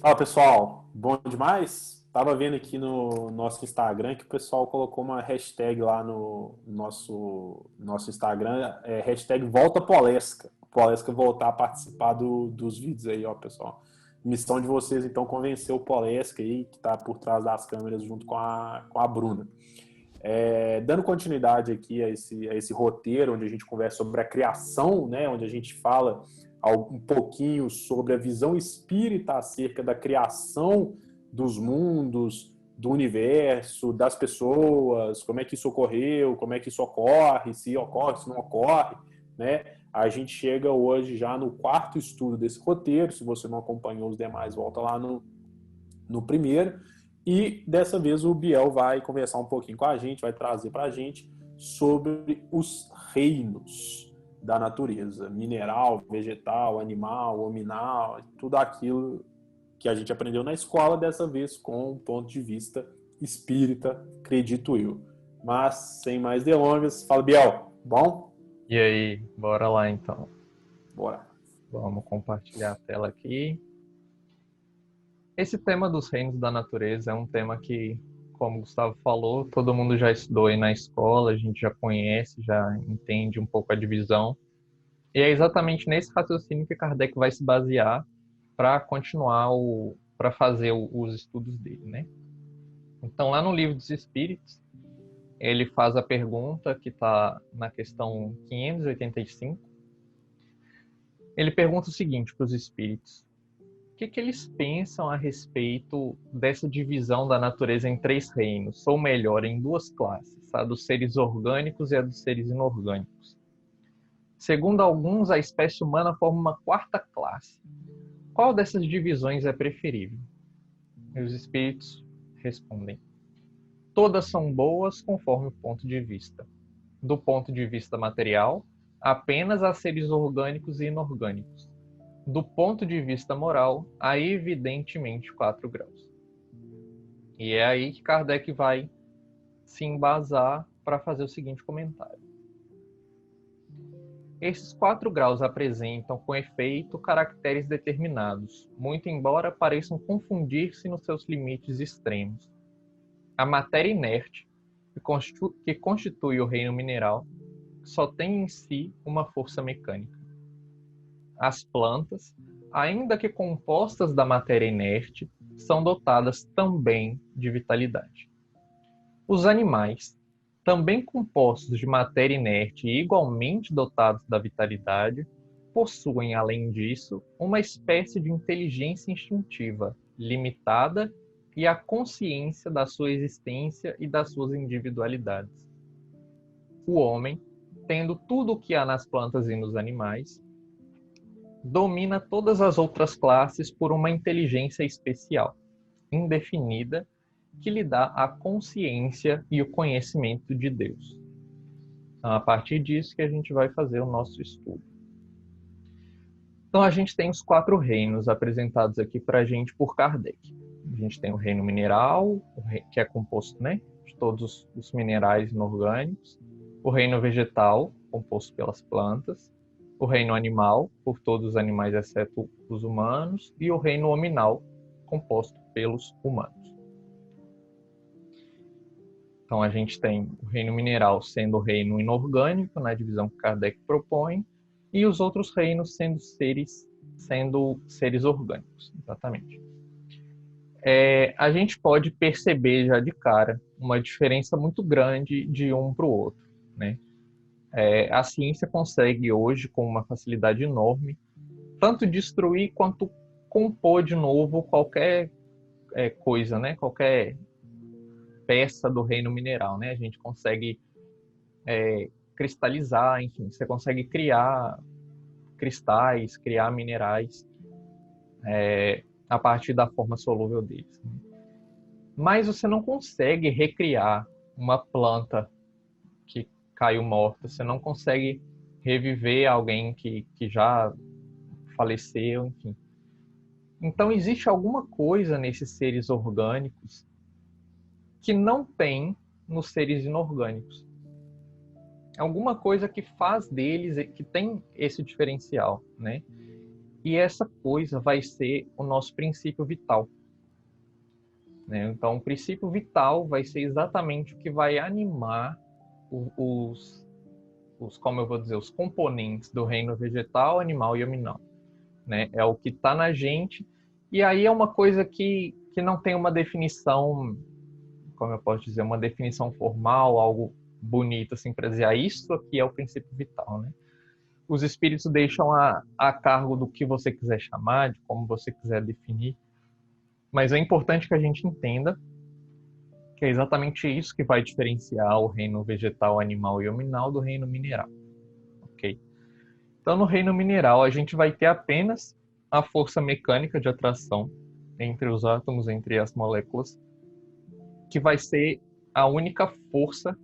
Fala pessoal, bom demais? Tava vendo aqui no nosso Instagram que o pessoal colocou uma hashtag lá no nosso Instagram, hashtag Volta Polesca. Polesca voltar a participar dos vídeos aí, ó, pessoal. Missão de vocês, então, convencer o Polesca aí, que tá por trás das câmeras junto com a Bruna. Dando continuidade aqui a esse roteiro, onde a gente conversa sobre a criação, né, onde a gente fala um pouquinho sobre a visão espírita acerca da criação dos mundos, do universo, das pessoas, como é que isso ocorreu, como é que isso ocorre, se ocorre, se não ocorre, né? A gente chega hoje já no quarto estudo desse roteiro. Se você não acompanhou os demais, volta lá no primeiro. E dessa vez o Biel vai conversar um pouquinho com a gente, vai trazer para a gente sobre os reinos da natureza, mineral, vegetal, animal, hominal, tudo aquilo que a gente aprendeu na escola, dessa vez com um ponto de vista espírita, acredito eu. Mas, sem mais delongas, fala Biel, bom? E aí, bora lá então. Bora. Vamos compartilhar a tela aqui. Esse tema dos reinos da natureza é um tema que, como o Gustavo falou, todo mundo já estudou aí na escola, a gente já conhece, já entende um pouco a divisão. E é exatamente nesse raciocínio que Kardec vai se basear para continuar para fazer os estudos dele, né? Então, lá no Livro dos Espíritos, ele faz a pergunta que está na questão 585. Ele pergunta o seguinte para os espíritos: o que eles pensam a respeito dessa divisão da natureza em três reinos, ou melhor, em duas classes, a dos seres orgânicos e a dos seres inorgânicos? Segundo alguns, a espécie humana forma uma quarta classe. Qual dessas divisões é preferível? E os espíritos respondem: todas são boas conforme o ponto de vista. Do ponto de vista material, apenas há seres orgânicos e inorgânicos. Do ponto de vista moral, há evidentemente 4 graus. E é aí que Kardec vai se embasar para fazer o seguinte comentário. Esses 4 graus apresentam, com efeito, caracteres determinados, muito embora pareçam confundir-se nos seus limites extremos. A matéria inerte, que constitui o reino mineral, só tem em si uma força mecânica. As plantas, ainda que compostas da matéria inerte, são dotadas também de vitalidade. Os animais, também compostos de matéria inerte e igualmente dotados da vitalidade, possuem, além disso, uma espécie de inteligência instintiva, limitada, e a consciência da sua existência e das suas individualidades. O homem, tendo tudo o que há nas plantas e nos animais, domina todas as outras classes por uma inteligência especial, indefinida, que lhe dá a consciência e o conhecimento de Deus. Então, a partir disso que a gente vai fazer o nosso estudo. Então, a gente tem os 4 reinos apresentados aqui para a gente por Kardec. A gente tem o reino mineral, que é composto, né, de todos os minerais inorgânicos. O reino vegetal, composto pelas plantas. O reino animal, por todos os animais exceto os humanos. E o reino hominal, composto pelos humanos. Então, a gente tem o reino mineral sendo o reino inorgânico, na divisão que Kardec propõe, e os outros reinos sendo seres orgânicos, exatamente. A gente pode perceber já de cara uma diferença muito grande de um para o outro, né? A ciência consegue hoje, com uma facilidade enorme, tanto destruir quanto compor de novo qualquer coisa, né? Qualquer peça do reino mineral, né? A gente consegue cristalizar, enfim, você consegue criar cristais, criar minerais a partir da forma solúvel deles. Mas você não consegue recriar uma planta que caiu morta, você não consegue reviver alguém que já faleceu, enfim. Então existe alguma coisa nesses seres orgânicos que não tem nos seres inorgânicos. Alguma coisa que faz deles, que tem esse diferencial, né? E essa coisa vai ser o nosso princípio vital, né? Então, o princípio vital vai ser exatamente o que vai animar como eu vou dizer, os componentes do reino vegetal, animal e hominal, né? É o que está na gente. E aí é uma coisa que não tem uma definição, como eu posso dizer, uma definição formal, algo bonito assim para dizer, isso aqui é o princípio vital, né? Os espíritos deixam a cargo do que você quiser chamar, de como você quiser definir, mas é importante que a gente entenda que é exatamente isso que vai diferenciar o reino vegetal, animal e hominal do reino mineral, ok? Então, no reino mineral, a gente vai ter apenas a força mecânica de atração entre os átomos, entre as moléculas, que vai ser a única força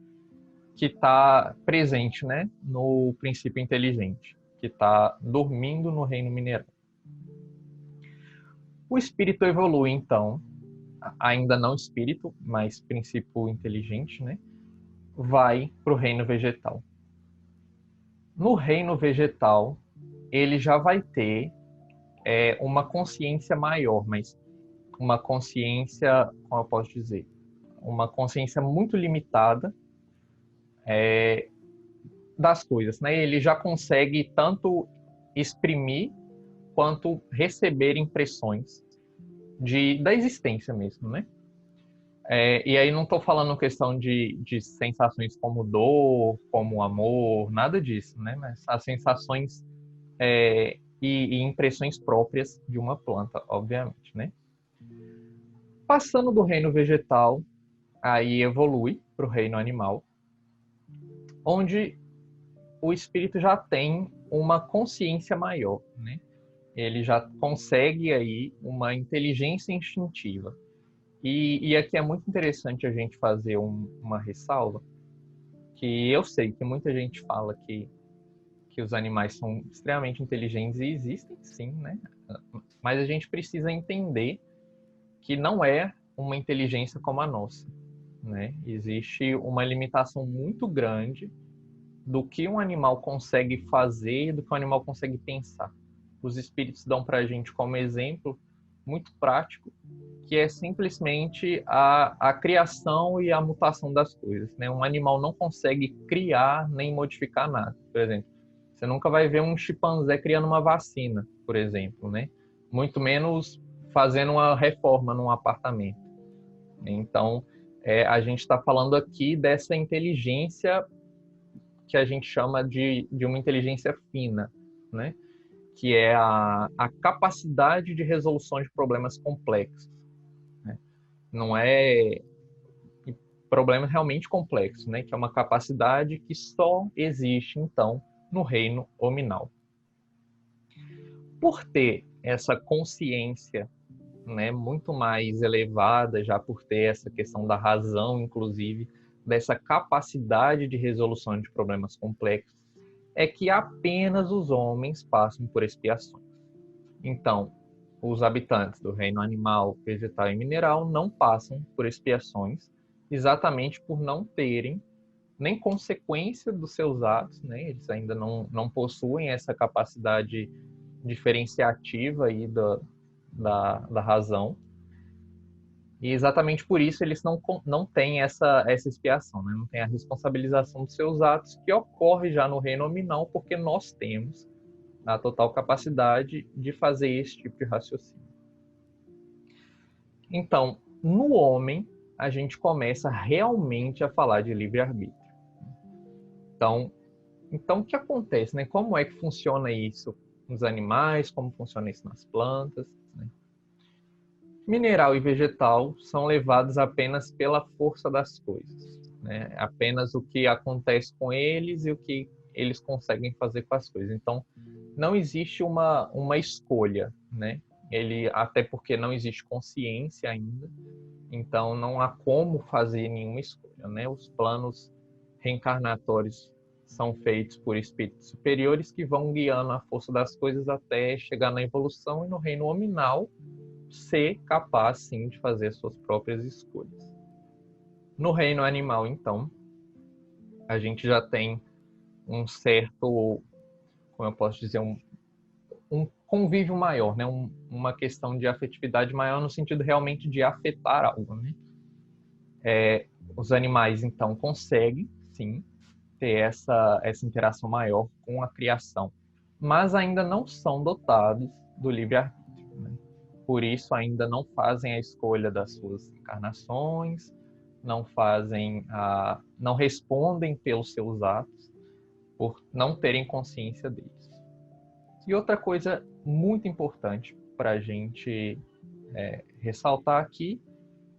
que está presente, né, no princípio inteligente, que está dormindo no reino mineral. O espírito evolui, então, ainda não espírito, mas princípio inteligente, né, vai para o reino vegetal. No reino vegetal, ele já vai ter uma consciência maior, mas uma consciência, como eu posso dizer, uma consciência muito limitada das coisas, né? Ele já consegue tanto exprimir quanto receber impressões da existência mesmo, né? E aí não estou falando questão de sensações como dor, como amor, nada disso, né? Mas as sensações e impressões próprias de uma planta, obviamente, né? Passando do reino vegetal, aí evolui para o reino animal, onde o espírito já tem uma consciência maior, né? Ele já consegue aí uma inteligência instintiva. E aqui é muito interessante a gente fazer uma ressalva, que eu sei que muita gente fala que os animais são extremamente inteligentes e existem sim, né? Mas a gente precisa entender que não é uma inteligência como a nossa, né? Existe uma limitação muito grande do que um animal consegue fazer e do que um animal consegue pensar. Os espíritos dão para a gente como exemplo muito prático, que é simplesmente a criação e a mutação das coisas, né? Um animal não consegue criar nem modificar nada. Por exemplo, você nunca vai ver um chimpanzé criando uma vacina, por exemplo, né? Muito menos fazendo uma reforma num apartamento. Então, a gente está falando aqui dessa inteligência que a gente chama de uma inteligência fina, né? Que é a capacidade de resolução de problemas complexos, né? Não é problemas realmente complexos, né? Que é uma capacidade que só existe, então, no reino hominal. Por ter essa consciência, né, muito mais elevada, já por ter essa questão da razão, inclusive, dessa capacidade de resolução de problemas complexos, é que apenas os homens passam por expiações. Então, os habitantes do reino animal, vegetal e mineral não passam por expiações, exatamente por não terem nem consequência dos seus atos, né? Eles ainda não possuem essa capacidade diferenciativa aí da razão. E exatamente por isso eles não têm essa expiação, né? Não tem a responsabilização dos seus atos, que ocorre já no reino nominal, porque nós temos a total capacidade de fazer esse tipo de raciocínio. Então, no homem, a gente começa realmente a falar de livre-arbítrio. Então, o que acontece, né? Como é que funciona isso nos animais, como funciona isso nas plantas, né? Mineral e vegetal são levados apenas pela força das coisas, né? Apenas o que acontece com eles e o que eles conseguem fazer com as coisas. Então, não existe uma escolha, né? Até porque não existe consciência ainda, então não há como fazer nenhuma escolha, né? Os planos reencarnatórios são feitos por espíritos superiores que vão guiando a força das coisas até chegar na evolução e no reino hominal ser capaz, sim, de fazer suas próprias escolhas. No reino animal, então, a gente já tem um certo, como eu posso dizer, um convívio maior, né? Uma questão de afetividade maior no sentido realmente de afetar algo, né? Os animais, então, conseguem, sim, ter essa interação maior com a criação, mas ainda não são dotados do livre-arbítrio, né? Por isso ainda não fazem a escolha das suas encarnações, não respondem pelos seus atos, por não terem consciência deles. E outra coisa muito importante para a gente ressaltar aqui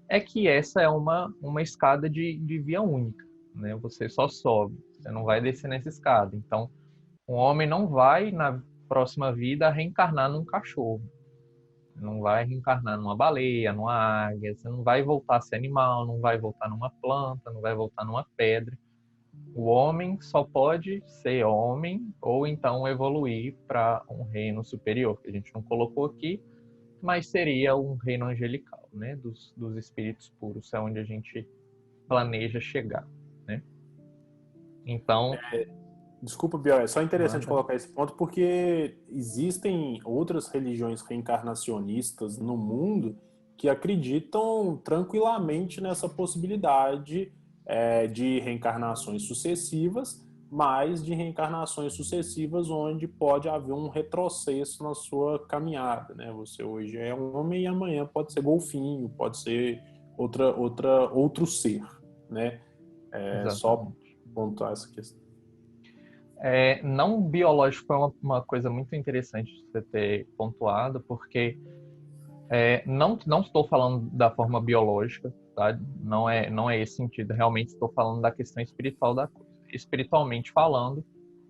é que essa é uma escada de via única, né? Você só sobe, você não vai descer nessa escada. Então, um homem não vai, na próxima vida, reencarnar num cachorro. Não vai reencarnar numa baleia, numa águia. Você não vai voltar a ser animal, não vai voltar numa planta, não vai voltar numa pedra. O homem só pode ser homem ou então evoluir para um reino superior, que a gente não colocou aqui, mas seria um reino angelical, né? Dos espíritos puros, é onde a gente planeja chegar, né? Então, Desculpa, Biel, é só interessante manda. colocar esse ponto porque existem outras religiões reencarnacionistas no mundo que acreditam tranquilamente nessa possibilidade de reencarnações sucessivas, mas de reencarnações sucessivas onde pode haver um retrocesso na sua caminhada, né? Você hoje é um homem e amanhã pode ser golfinho, pode ser outro ser, né? Só Exatamente. pontuar essa questão. Não biológico foi uma coisa muito interessante de você ter pontuado, porque não estou falando da forma biológica, tá? Não é esse sentido. Realmente estou falando da questão espiritual da coisa. Espiritualmente falando,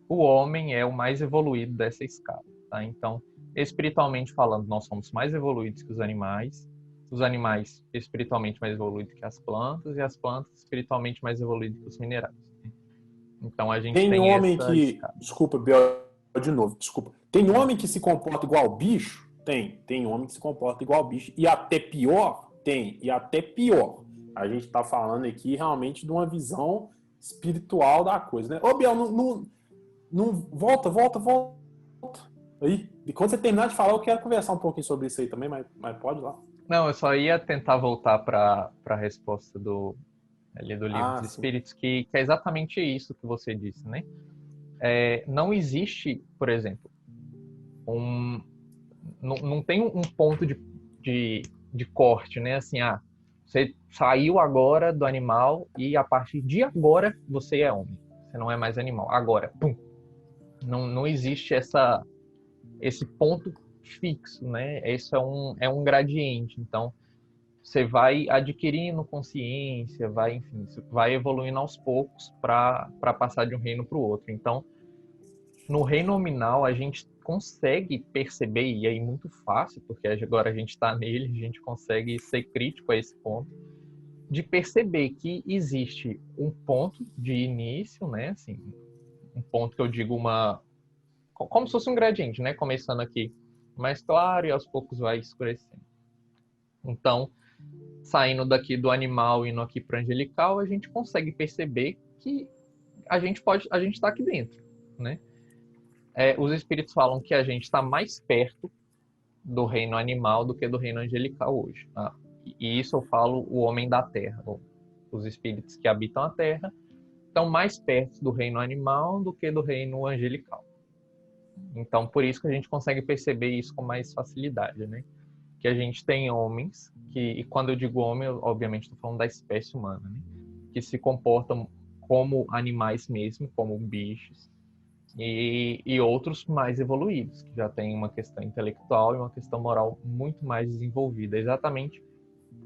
o homem é o mais evoluído dessa escala, tá? Então, espiritualmente falando, nós somos mais evoluídos que os animais espiritualmente mais evoluídos que as plantas, e as plantas espiritualmente mais evoluídas que os minerais. Então, a gente Tem tem homem essa que. escala. Desculpa, Biel, de novo, desculpa. Tem homem que se comporta igual bicho? Tem. Tem homem que se comporta igual bicho. E até pior? Tem. E até pior. A gente está falando aqui realmente de uma visão espiritual da coisa, né? Ô, Biel, não volta. Aí, e quando você terminar de falar, eu quero conversar um pouquinho sobre isso aí também, mas pode ir lá. Não, eu só ia tentar voltar para a resposta ali do Livro Ah, dos sim. Espíritos, que é exatamente isso que você disse, né? Não existe, por exemplo, não tem um ponto de corte, né? Assim, você saiu agora do animal e a partir de agora você é homem. Você não é mais animal. Agora, pum. Não existe esse ponto fixo, né? Isso é um gradiente. Então, você vai adquirindo consciência, enfim, você vai evoluindo aos poucos para passar de um reino para o outro. Então, no reino nominal, a gente consegue perceber, e aí muito fácil, porque agora a gente está nele, a gente consegue ser crítico a esse ponto, de perceber que existe um ponto de início, né? Assim, um ponto que eu digo como se fosse um gradiente, né? Começando aqui mais claro e aos poucos vai escurecendo. Então, saindo daqui do animal e indo aqui para o angelical, a gente consegue perceber que a gente está aqui dentro, né? Os espíritos falam que a gente está mais perto do reino animal do que do reino angelical hoje, tá? E isso eu falo o homem da terra, os espíritos que habitam a terra estão mais perto do reino animal do que do reino angelical. Então, por isso que a gente consegue perceber isso com mais facilidade, né? Que a gente tem homens e quando eu digo homem, eu, obviamente estou falando da espécie humana, né? Que se comportam como animais mesmo, como bichos, e outros mais evoluídos, que já têm uma questão intelectual e uma questão moral muito mais desenvolvida, exatamente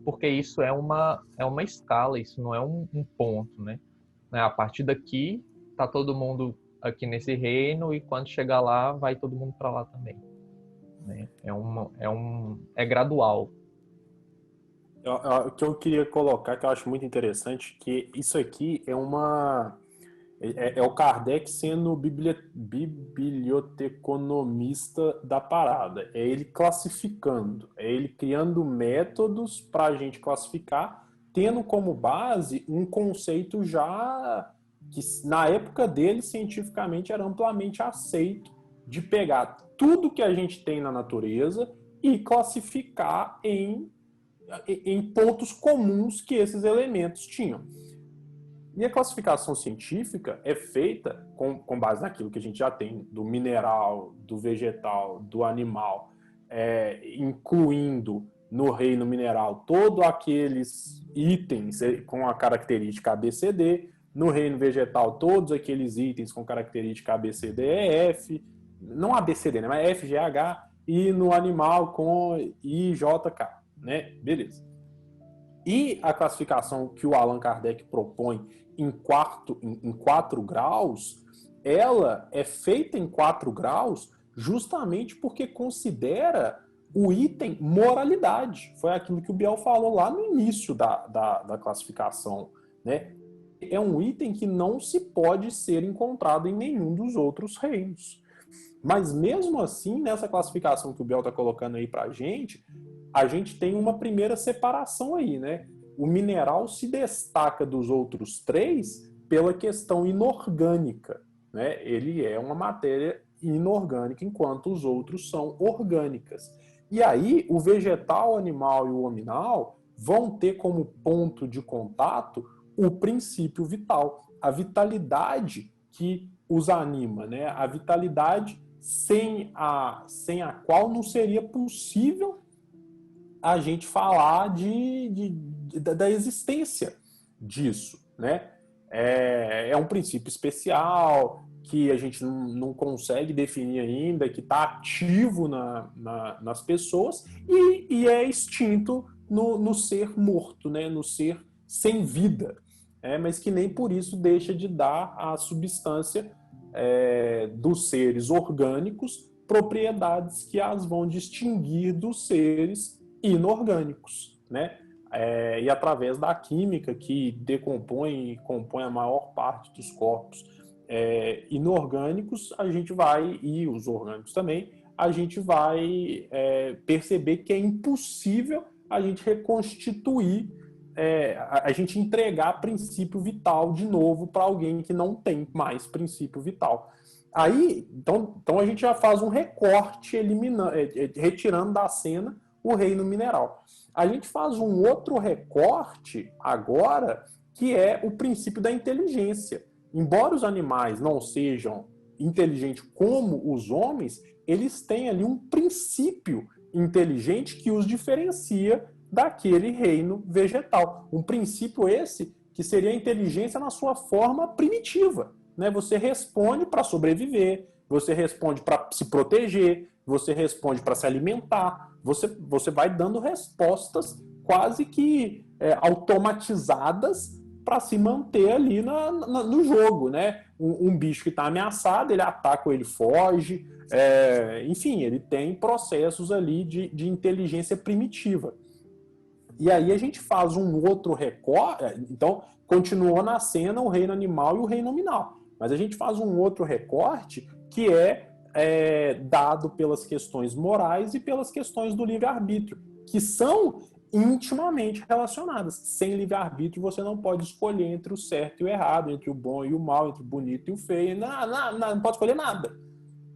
porque isso é uma escala, isso não é um ponto, né? A partir daqui, tá todo mundo aqui nesse reino e quando chegar lá, vai todo mundo para lá também, né? É gradual. O que eu queria colocar, que eu acho muito interessante, que isso aqui é o Kardec sendo biblioteconomista da parada. É ele classificando, é ele criando métodos para a gente classificar, tendo como base um conceito já que na época dele cientificamente era amplamente aceito de pegar tudo que a gente tem na natureza e classificar em pontos comuns que esses elementos tinham. E a classificação científica é feita com base naquilo que a gente já tem do mineral, do vegetal, do animal, incluindo no reino mineral todos aqueles itens com a característica ABCD, no reino vegetal todos aqueles itens com característica ABCDEF, não ABCD, né, mas FGH, e no animal com IJK, né? Beleza. E a classificação que o Allan Kardec propõe em 4 graus, ela é feita em 4 graus justamente porque considera o item moralidade. Foi aquilo que o Biel falou lá no início da classificação, né? É um item que não se pode ser encontrado em nenhum dos outros reinos. Mas mesmo assim, nessa classificação que o Biel está colocando aí para a gente tem uma primeira separação aí, né? O mineral se destaca dos outros 3 pela questão inorgânica, né? Ele é uma matéria inorgânica, enquanto os outros são orgânicas. E aí, o vegetal, o animal e o hominal vão ter como ponto de contato o princípio vital, a vitalidade que os anima, né? A vitalidade sem a qual não seria possível a gente falar da existência disso, né? É um princípio especial que a gente não consegue definir ainda, que está ativo nas pessoas e é extinto no ser morto, né? No ser sem vida, mas que nem por isso deixa de dar à substância dos seres orgânicos propriedades que as vão distinguir dos seres inorgânicos, né? E através da química que decompõe e compõe a maior parte dos corpos inorgânicos, a gente vai, e os orgânicos também, a gente vai perceber que é impossível a gente reconstituir, a gente entregar princípio vital de novo para alguém que não tem mais princípio vital. Aí, então a gente já faz um recorte retirando da cena o reino mineral. A gente faz um outro recorte agora, que é o princípio da inteligência. Embora os animais não sejam inteligentes como os homens, eles têm ali um princípio inteligente que os diferencia daquele reino vegetal. Um princípio esse que seria a inteligência na sua forma primitiva, né? Você responde para sobreviver, você responde para se proteger, você responde para se alimentar, você vai dando respostas quase que automatizadas para se manter ali no jogo, né? Um bicho que está ameaçado, ele ataca ou ele foge, enfim, ele tem processos ali de inteligência primitiva. E aí a gente faz um outro recorte, então continuou na cena o reino animal e o reino nominal, mas a gente faz um outro recorte que dado pelas questões morais e pelas questões do livre-arbítrio, que são intimamente relacionadas. Sem livre-arbítrio você não pode escolher entre o certo e o errado, entre o bom e o mal, entre o bonito e o feio, não pode escolher nada.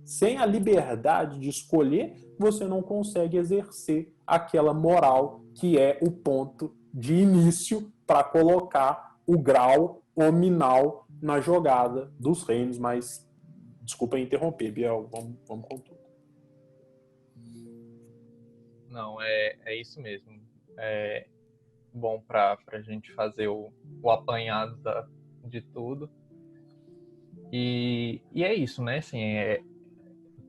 Sem a liberdade de escolher, você não consegue exercer aquela moral que é o ponto de início para colocar o grau nominal na jogada dos reinos, mas desculpa interromper, Biel, vamos com tudo. Não, é isso mesmo. É bom para a gente fazer o apanhado de tudo. E é isso, né? Assim, eu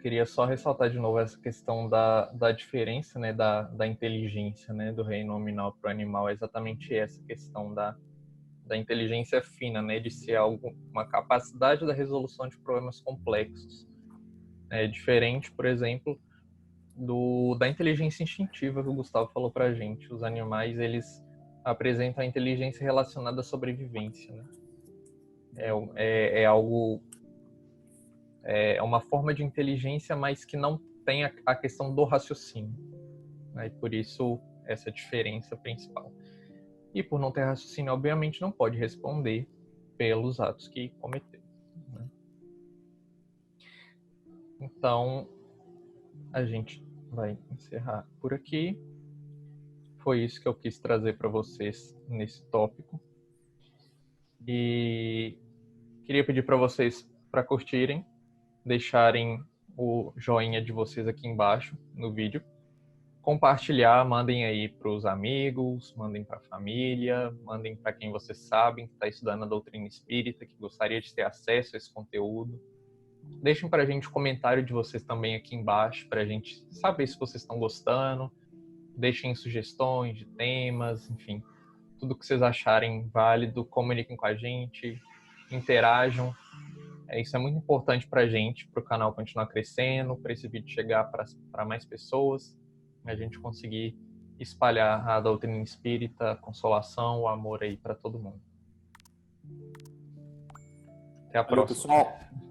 queria só ressaltar de novo essa questão da diferença, né, da inteligência, né, do reino nominal para o animal. É exatamente essa questão da inteligência fina, né, de ser uma capacidade da resolução de problemas complexos. É diferente, por exemplo, da inteligência instintiva que o Gustavo falou pra gente. Os animais, eles apresentam a inteligência relacionada à sobrevivência, né? É algo... É uma forma de inteligência, mas que não tem a questão do raciocínio, né? E por isso, essa diferença principal. E por não ter raciocínio, obviamente, não pode responder pelos atos que cometeu, né? Então, a gente vai encerrar por aqui. Foi isso que eu quis trazer para vocês nesse tópico. E queria pedir para vocês para curtirem, deixarem o joinha de vocês aqui embaixo no vídeo, compartilhar, mandem aí para os amigos, mandem para a família, mandem para quem vocês sabem que está estudando a doutrina espírita, que gostaria de ter acesso a esse conteúdo. Deixem para a gente o comentário de vocês também aqui embaixo, para a gente saber se vocês estão gostando. Deixem sugestões de temas, enfim, tudo que vocês acharem válido, comuniquem com a gente, interajam. Isso é muito importante para a gente, para o canal continuar crescendo, para esse vídeo chegar para mais pessoas, a gente conseguir espalhar a doutrina espírita, a consolação, o amor aí para todo mundo. Até a Valeu, próxima. pessoal.